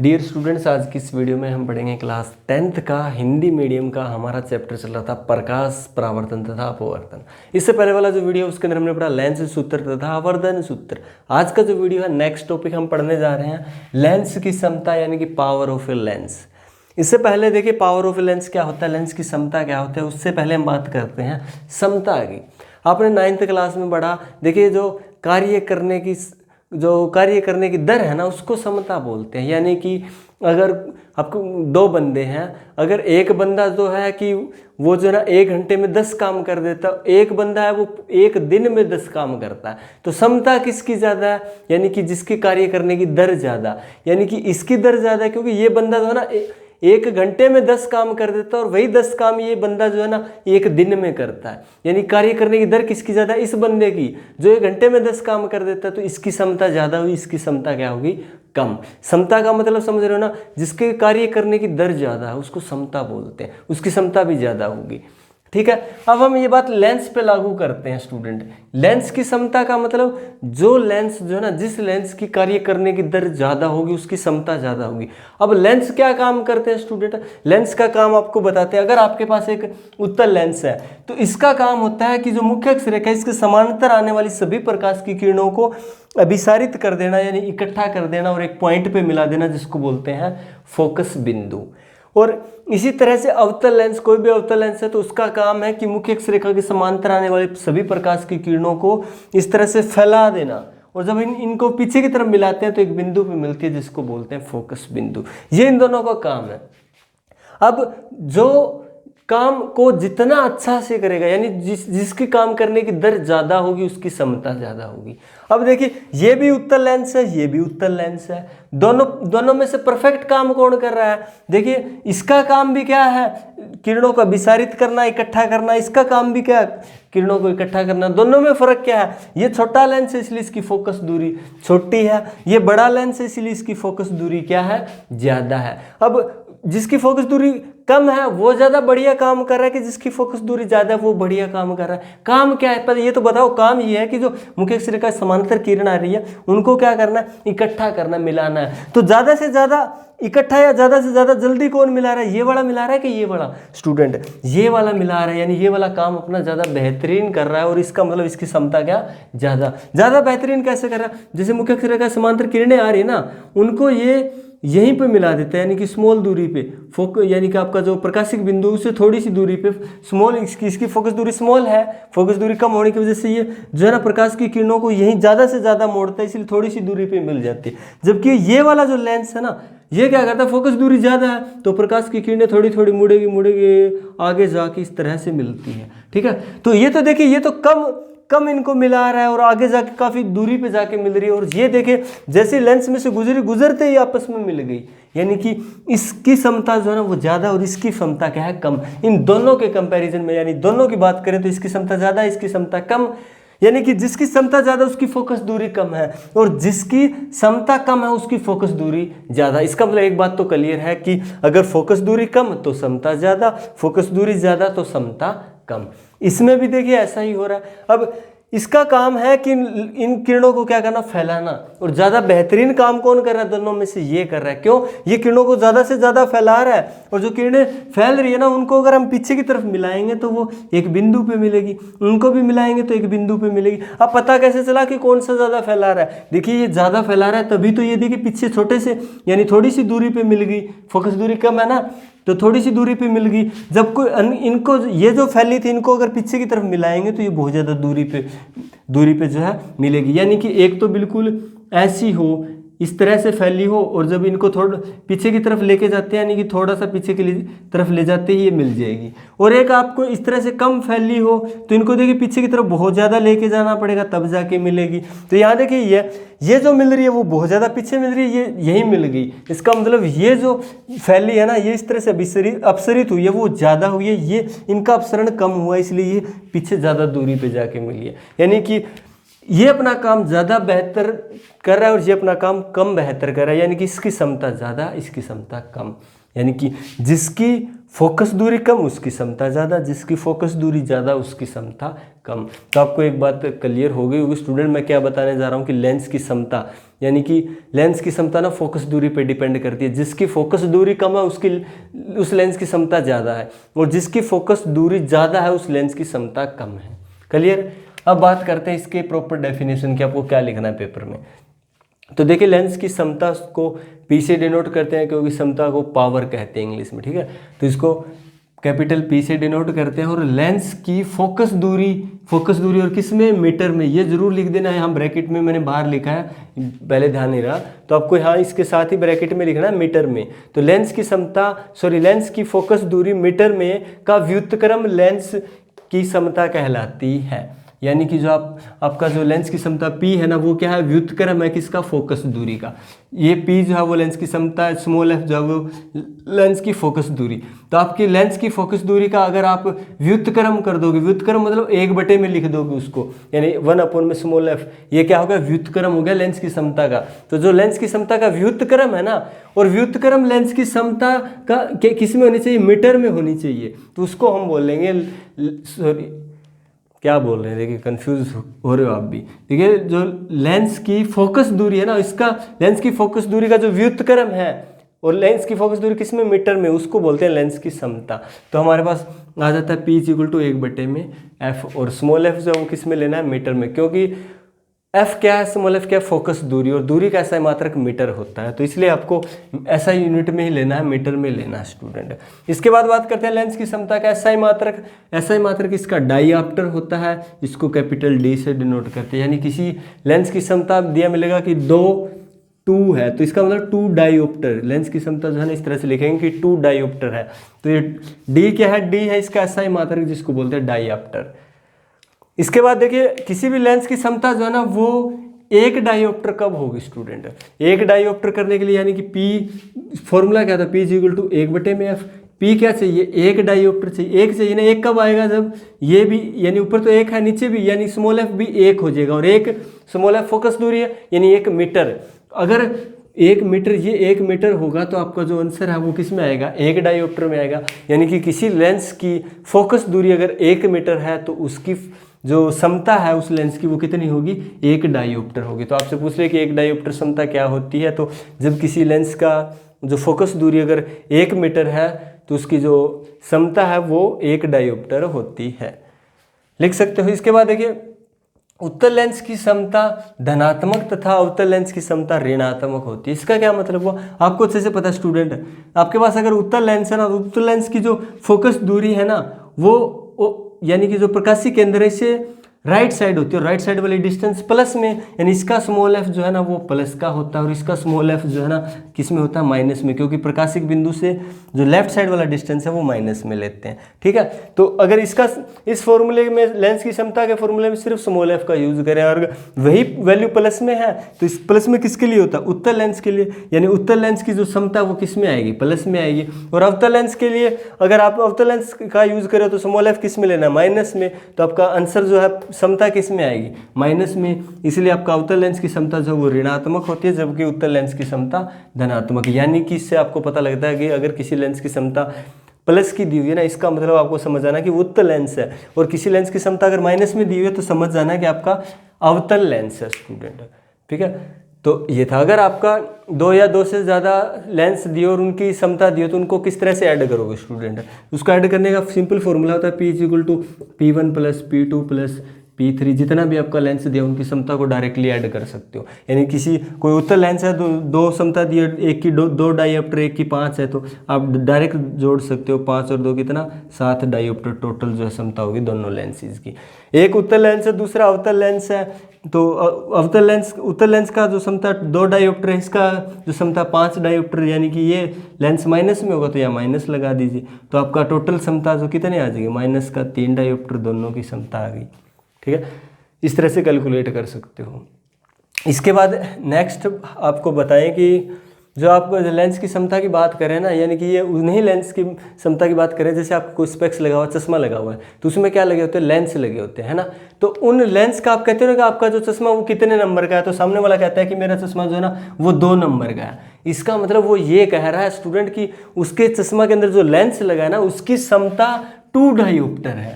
Dear students, आज की इस वीडियो में हम पढ़ेंगे क्लास 10th का हिंदी मीडियम का हमारा चैप्टर चल रहा था प्रकाश, परावर्तन तथा अपवर्तन। इससे पहले वाला जो वीडियो उसके अंदर हमने पढ़ा लेंस सूत्र तथा आवर्धन सूत्र। आज का जो वीडियो है नेक्स्ट टॉपिक हम पढ़ने जा रहे हैं लेंस की क्षमता यानी कि पावर ऑफ ए लेंस। इससे पहले देखिए पावर ऑफ ए लेंस क्या होता है, लेंस की क्षमता क्या होता है, उससे पहले हम बात करते हैं क्षमता की। आपने 9th क्लास में पढ़ा, देखिए जो कार्य करने की दर है ना उसको क्षमता बोलते हैं। यानी कि अगर आपको दो बंदे हैं, अगर एक बंदा जो है कि वो जो है ना 1 घंटे में 10 काम कर देता है, एक बंदा है वो 1 दिन में 10 काम करता है, तो क्षमता किसकी ज़्यादा है, यानी कि जिसकी कार्य करने की दर ज़्यादा, यानी कि इसकी दर ज़्यादा है क्योंकि ये बंदा जो है ना 1 घंटे में 10 काम कर देता है और वही 10 काम ये बंदा जो है ना 1 दिन में करता है। यानी कार्य करने की दर किसकी ज़्यादा है, इस बंदे की जो 1 घंटे में 10 काम कर देता है, तो इसकी क्षमता ज़्यादा हुई, इसकी क्षमता क्या होगी, कम। क्षमता का मतलब समझ रहे हो ना, जिसके कार्य करने की दर ज़्यादा है उसको क्षमता बोलते हैं, उसकी क्षमता भी ज़्यादा होगी। ठीक है, अब हम ये बात लेंस पे लागू करते हैं स्टूडेंट। लेंस की क्षमता का मतलब जो लेंस जो है ना, जिस लेंस की कार्य करने की दर ज़्यादा होगी उसकी क्षमता ज़्यादा होगी। अब लेंस क्या काम करते हैं स्टूडेंट, लेंस का काम आपको बताते हैं। अगर आपके पास एक उत्तल लेंस है तो इसका काम होता है कि जो मुख्य अक्ष रेखा है इसके समानांतर आने वाली सभी प्रकाश की किरणों को अभिसारित कर देना, यानी इकट्ठा कर देना और एक पॉइंट पे मिला देना, जिसको बोलते हैं फोकस बिंदु। और इसी तरह से अवतल लेंस, कोई भी अवतल लेंस है तो उसका काम है कि मुख्य अक्ष रेखा के समांतर आने वाले सभी प्रकाश की किरणों को इस तरह से फैला देना, और जब इनको पीछे की तरफ मिलाते हैं तो एक बिंदु पे मिलती है जिसको बोलते हैं फोकस बिंदु। ये इन दोनों का काम है। अब जो काम को जितना अच्छा से करेगा, यानी जिसकी काम करने की दर ज़्यादा होगी उसकी क्षमता ज़्यादा होगी। अब देखिए ये भी उत्तल लेंस है, ये भी उत्तल लेंस है, दोनों में से परफेक्ट काम कौन कर रहा है। देखिए इसका काम भी क्या है, किरणों को विसारित करना, इकट्ठा करना, इसका काम भी क्या है, किरणों को इकट्ठा करना। दोनों में फर्क क्या है, ये छोटा लेंस है इसलिए इसकी फोकस दूरी छोटी है, ये बड़ा लेंस है इसलिए इसकी फोकस दूरी क्या है, ज़्यादा है। अब जिसकी फोकस दूरी कम है वो ज़्यादा बढ़िया काम कर रहा है कि जिसकी फोकस दूरी ज़्यादा है वो बढ़िया काम कर रहा है। काम क्या है पर ये तो बताओ, काम ये है कि जो मुख्य अक्ष रेखा समांतर किरण आ रही है उनको क्या करना है, इकट्ठा करना, मिलाना है। तो ज़्यादा से ज़्यादा इकट्ठा या ज़्यादा से ज़्यादा जल्दी कौन मिला रहा है, ये वाला मिला रहा है कि ये वाला, स्टूडेंट ये वाला मिला रहा है, यानी ये वाला काम अपना ज़्यादा बेहतरीन कर रहा है। और इसका मतलब इसकी क्षमता क्या, ज़्यादा बेहतरीन कैसे कर रहा है, जैसे मुख्य अक्ष रेखा समांतर किरणें आ रही है ना, उनको ये यहीं पे मिला देता है, यानी कि स्मॉल दूरी पे यानी कि आपका जो प्रकाशिक बिंदु उससे थोड़ी सी दूरी पे स्मॉल, इसकी फोकस दूरी स्मॉल है, फोकस दूरी कम होने की वजह से ये जो है ना प्रकाश की किरणों को यहीं ज़्यादा से ज़्यादा मोड़ता है, इसलिए थोड़ी सी दूरी पे मिल जाती है। जबकि ये वाला जो लेंस है ना, ये क्या करता है, फोकस दूरी ज़्यादा है तो प्रकाश की किरणें थोड़ी थोड़ी मुड़ेगी आगे जाके इस तरह से मिलती है। ठीक है, तो ये तो देखिए ये तो कम इनको मिला रहा है और आगे जाके काफ़ी दूरी पे जाके मिल रही है। और ये देखिए जैसे लेंस में से गुजरते ही आपस में मिल गई, यानी कि इसकी क्षमता जो है ना वो ज़्यादा और इसकी क्षमता क्या है, कम। इन दोनों के कंपैरिजन में, यानी दोनों की बात करें तो इसकी क्षमता ज़्यादा, इसकी क्षमता कम। यानी कि जिसकी क्षमता ज़्यादा उसकी फोकस दूरी कम है और जिसकी क्षमता कम है उसकी फोकस दूरी ज़्यादा। इसका मतलब एक बात तो क्लियर है कि अगर फोकस दूरी कम तो क्षमता ज़्यादा, फोकस दूरी ज़्यादा तो क्षमता कम। इसमें भी देखिए ऐसा ही हो रहा है। अब इसका काम है कि इन किरणों को क्या करना, फैलाना। और ज़्यादा बेहतरीन काम कौन कर रहा है, दोनों में से ये कर रहा है। क्यों, ये किरणों को ज़्यादा से ज़्यादा फैला रहा है और जो किरणें फैल रही है ना उनको अगर हम पीछे की तरफ मिलाएंगे तो वो एक बिंदु पे मिलेगी, उनको भी मिलाएंगे तो एक बिंदु पे मिलेगी। अब पता कैसे चला कि कौन सा ज़्यादा फैला रहा है, देखिए ये ज़्यादा फैला रहा है तभी तो ये देखिए पीछे छोटे से, यानी थोड़ी सी दूरी पे मिल गई, फोकस दूरी कम है ना तो थोड़ी सी दूरी पे मिल गई। जब कोई इनको ये जो फैली थी इनको अगर पीछे की तरफ मिलाएंगे तो ये बहुत ज़्यादा दूरी पे जो है मिलेगी। यानी कि एक तो बिल्कुल ऐसी हो, इस तरह से फैली हो, और जब इनको थोड़ा पीछे की तरफ लेके जाते हैं, यानी कि थोड़ा सा पीछे की तरफ ले जाते ही ये मिल जाएगी। और एक आपको इस तरह से कम फैली हो तो इनको देखिए पीछे की तरफ बहुत ज़्यादा लेके जाना पड़ेगा तब जाके मिलेगी। तो यहाँ देखिए ये जो मिल रही है वो बहुत ज़्यादा पीछे मिल रही है, ये यहीं मिल गई। इसका मतलब ये जो फैली है ना ये इस तरह से अपसरित हुई है, वो ज़्यादा हुई है, ये इनका अपसरण कम हुआ इसलिए ये पीछे ज़्यादा दूरी पर जाके मिली है। यानी कि ये अपना काम ज़्यादा बेहतर कर रहा है और ये अपना काम कम बेहतर कर रहा है, यानी कि इसकी क्षमता ज़्यादा, इसकी क्षमता कम। यानी कि जिसकी फोकस दूरी कम उसकी क्षमता ज़्यादा, जिसकी फोकस दूरी ज़्यादा उसकी क्षमता कम। तो आपको एक बात क्लियर हो गई होगी स्टूडेंट, मैं क्या बताने जा रहा हूँ कि लेंस की क्षमता, यानी कि लेंस की क्षमता ना फोकस दूरी पे डिपेंड करती है। जिसकी फोकस दूरी कम है उस लेंस की क्षमता ज़्यादा है, और जिसकी फोकस दूरी ज़्यादा है उस लेंस की क्षमता कम है। क्लियर। अब बात करते हैं इसके प्रॉपर डेफिनेशन की, आपको क्या लिखना है पेपर में। तो देखिए लेंस की क्षमता को P से डिनोट करते हैं, क्योंकि क्षमता को पावर कहते हैं इंग्लिश में, ठीक है। तो इसको कैपिटल P से डिनोट करते हैं। और लेंस की फोकस दूरी और किस में, मीटर में। ये जरूर लिख देना है, यहाँ ब्रैकेट में मैंने बाहर लिखा है, पहले ध्यान नहीं रहा, तो आपको यहाँ इसके साथ ही ब्रैकेट में लिखना है मीटर में। तो लेंस की फोकस दूरी मीटर में का व्युत्क्रम लेंस की क्षमता कहलाती है। यानी कि जो आपका जो लेंस की क्षमता P है ना, वो क्या है, व्युत्क्रम है किसका, फोकस दूरी का। ये P जो है वो लेंस की क्षमता है, स्मॉल f जो है वो लेंस की फोकस दूरी। तो आपकी लेंस की फोकस दूरी का अगर आप व्युत्क्रम कर दोगे, व्युत्क्रम मतलब 1/, में लिख दोगे उसको, यानी 1/, में स्मॉल f, ये क्या होगा, व्युत्क्रम हो गया लेंस की क्षमता का। तो जो लेंस की क्षमता का व्युत्क्रम है ना, और व्युत्क्रम लेंस की क्षमता का किस में होनी चाहिए, मीटर में होनी चाहिए। तो उसको हम बोलेंगे, सॉरी क्या बोल रहे हैं, देखिए कंफ्यूज हो रहे हो आप भी। देखिए जो लेंस की फोकस दूरी है ना, इसका लेंस की फोकस दूरी का जो व्युत्क्रम है, और लेंस की फोकस दूरी किस में, मीटर में, उसको बोलते हैं लेंस की क्षमता। तो हमारे पास आ जाता है P = 1/, में f, और स्मॉल f जो है वो किस में लेना है, मीटर में, क्योंकि f क्या है, स्मॉल f क्या है, फोकस दूरी, और दूरी का ऐसा मात्रक मीटर होता है। तो इसलिए आपको ऐसा यूनिट में ही लेना है, मीटर में लेना है स्टूडेंट। इसके बाद बात करते हैं लेंस की क्षमता का SI मात्रक। SI मात्रक इसका डाईऑप्टर होता है, इसको कैपिटल D से डिनोट करते हैं। यानी किसी लेंस की क्षमता दिया मिलेगा कि 2 है, तो इसका मतलब 2 डाईऑप्टर। लेंस की क्षमता जो है ना इस तरह से लिखेंगे कि 2 डाईऑप्टर है। तो ये D क्या है, D है इसका SI मात्रक, जिसको बोलते हैं डाईऑप्टर। इसके बाद देखिए किसी भी लेंस की क्षमता जो है ना वो 1 डाईऑप्टर कब होगी स्टूडेंट, 1 डाईऑप्टर करने के लिए, यानी कि P फॉर्मूला क्या था, P = 1/, में f। P क्या चाहिए, 1 डाईऑप्टर चाहिए, 1 चाहिए ना। 1 कब आएगा, जब ये भी, यानी ऊपर तो 1 है, नीचे भी, यानी स्मॉल f भी 1 हो जाएगा, और 1 स्मॉल f फोकस दूरी है, यानी 1 मीटर। अगर 1 मीटर, ये 1 मीटर होगा, तो आपका जो आंसर है वो किस में आएगा, 1 डाईऑप्टर में आएगा। यानी कि किसी लेंस की फोकस दूरी अगर 1 मीटर है, तो उसकी जो क्षमता है उस लेंस की वो कितनी होगी, 1 डाईऑप्टर होगी। तो आपसे पूछ रहे कि 1 डाईऑप्टर क्षमता क्या होती है, तो जब किसी लेंस का जो फोकस दूरी अगर 1 मीटर है, तो उसकी जो क्षमता है वो 1 डाईऑप्टर होती है, लिख सकते हो। इसके बाद देखिए उत्तल लेंस की क्षमता धनात्मक तथा अवतल लेंस की क्षमता ऋणात्मक होती है। इसका क्या मतलब हुआ, आपको अच्छे से पता स्टूडेंट। आपके पास अगर उत्तल लेंस है ना, उत्तल लेंस की जो फोकस दूरी है ना, वो यानी कि जो प्रकाशीय केंद्र से राइट साइड होती है, और राइट साइड वाली डिस्टेंस प्लस में, यानी इसका स्मॉल f जो है ना वो प्लस का होता है, और इसका स्मॉल f जो है ना किस में होता है, माइनस में, क्योंकि प्रकाशिक बिंदु से जो लेफ्ट साइड वाला डिस्टेंस है वो माइनस में लेते हैं, ठीक है। तो अगर इसका इस फॉर्मूले में, लेंस की क्षमता के फॉर्मूले में सिर्फ स्मॉल f का यूज करें, और वही वैल्यू प्लस में है, तो इस प्लस में किसके लिए होता है, उत्तल लेंस के लिए। यानी उत्तल लेंस की जो क्षमता वो किस में आएगी, प्लस में आएगी। और अवतल लेंस के लिए अगर आप अवतल लेंस का यूज करें तो स्मॉल f किस में लेना, माइनस में। तो आपका आंसर जो है क्षमता किस में आएगी, माइनस में। इसलिए आपका अवतल लेंस की क्षमता जो वो ऋणात्मक होती है, जबकि उत्तल लेंस की क्षमता धनात्मक। यानी कि इससे आपको पता लगता है कि अगर किसी लेंस की क्षमता प्लस की दी हुई है ना, इसका मतलब आपको समझ आना कि वो उत्तल लेंस है, और किसी लेंस की क्षमता अगर माइनस में दी हुई है तो समझ जाना कि आपका अवतल लेंस है स्टूडेंट, ठीक है। तो ये था, अगर आपका 2 या 2 से ज़्यादा लेंस दिए और उनकी क्षमता दी हो, तो उनको किस तरह से ऐड करोगे स्टूडेंट। उसको ऐड करने का सिंपल फॉर्मूला होता है P = P1 + P2 + P3। जितना भी आपका लेंस दिया उनकी क्षमता को डायरेक्टली ऐड कर सकते हो। यानी किसी कोई उत्तल लेंस है तो 2 क्षमता दी, एक की 2 डाईऑप्टर, एक की 5 है, तो आप डायरेक्ट जोड़ सकते हो, 5 और 2 कितना, 7 डाईऑप्टर टोटल जो है क्षमता होगी दोनों लेंसेज की। एक उत्तल लेंस है, दूसरा अवतल लेंस है, तो उत्तल लेंस का जो क्षमता 2 डाईऑप्टर है, इसका जो क्षमता 5 डाईऑप्टर, यानी कि ये लेंस माइनस में होगा तो यहाँ माइनस लगा दीजिए, तो आपका टोटल क्षमता जो कितने आ जाएगी, माइनस का 3 डाईऑप्टर दोनों की क्षमता आ गई, ठीक है। इस तरह से कैलकुलेट कर सकते हो। इसके बाद नेक्स्ट आपको बताएं कि जो आप लेंस की क्षमता की बात करें ना, यानी कि ये उन्हीं लेंस की क्षमता की बात करें, जैसे आपको कोई स्पेक्स लगा हुआ, चश्मा लगा हुआ है, तो उसमें क्या लगे होते हैं, लेंस लगे होते हैं ना। तो उन लेंस का आप कहते हो ना कि आपका जो चश्मा वो कितने नंबर का है, तो सामने वाला कहता है कि मेरा चश्मा जो है ना वो 2 नंबर का है। इसका मतलब वो ये कह रहा है स्टूडेंट कि उसके चश्मा के अंदर जो लेंस लगा है ना उसकी क्षमता 2 डायोप्टर है।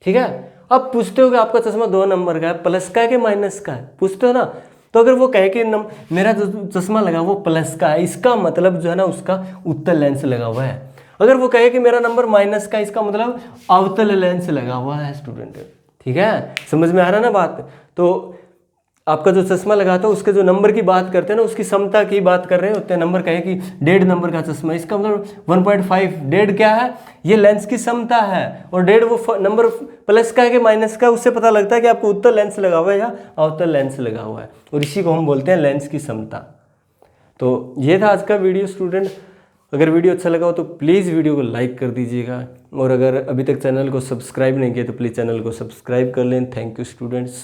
ठीक है, अब पूछते हो कि आपका चश्मा 2 नंबर का है, प्लस का है कि माइनस का है, पूछते हो ना। तो अगर वो कहे कि मेरा जो चश्मा लगा वो प्लस का है, इसका मतलब जो है ना उसका उत्तल लेंस लगा हुआ है। अगर वो कहे कि मेरा नंबर माइनस का, इसका मतलब अवतल लेंस लगा हुआ है स्टूडेंट। ठीक है, समझ में आ रहा है ना बात। तो आपका जो चश्मा लगा था उसके जो नंबर की बात करते हैं ना उसकी क्षमता की बात कर रहे होते हैं। नंबर कहे कि 1.5 नंबर का चश्मा, इसका मतलब 1.5, 1.5 क्या है, ये लेंस की क्षमता है, और 1.5 वो नंबर प्लस का है कि माइनस का, उससे पता लगता है कि आपको उत्तल लेंस लगा हुआ है या अवतल लेंस लगा हुआ है, और इसी को हम बोलते हैं लेंस की क्षमता। तो ये था आज का वीडियो स्टूडेंट। अगर वीडियो अच्छा लगा हो तो प्लीज़ वीडियो को लाइक कर दीजिएगा, और अगर अभी तक चैनल को सब्सक्राइब नहीं किया तो प्लीज़ चैनल को सब्सक्राइब कर लें। Thank you students.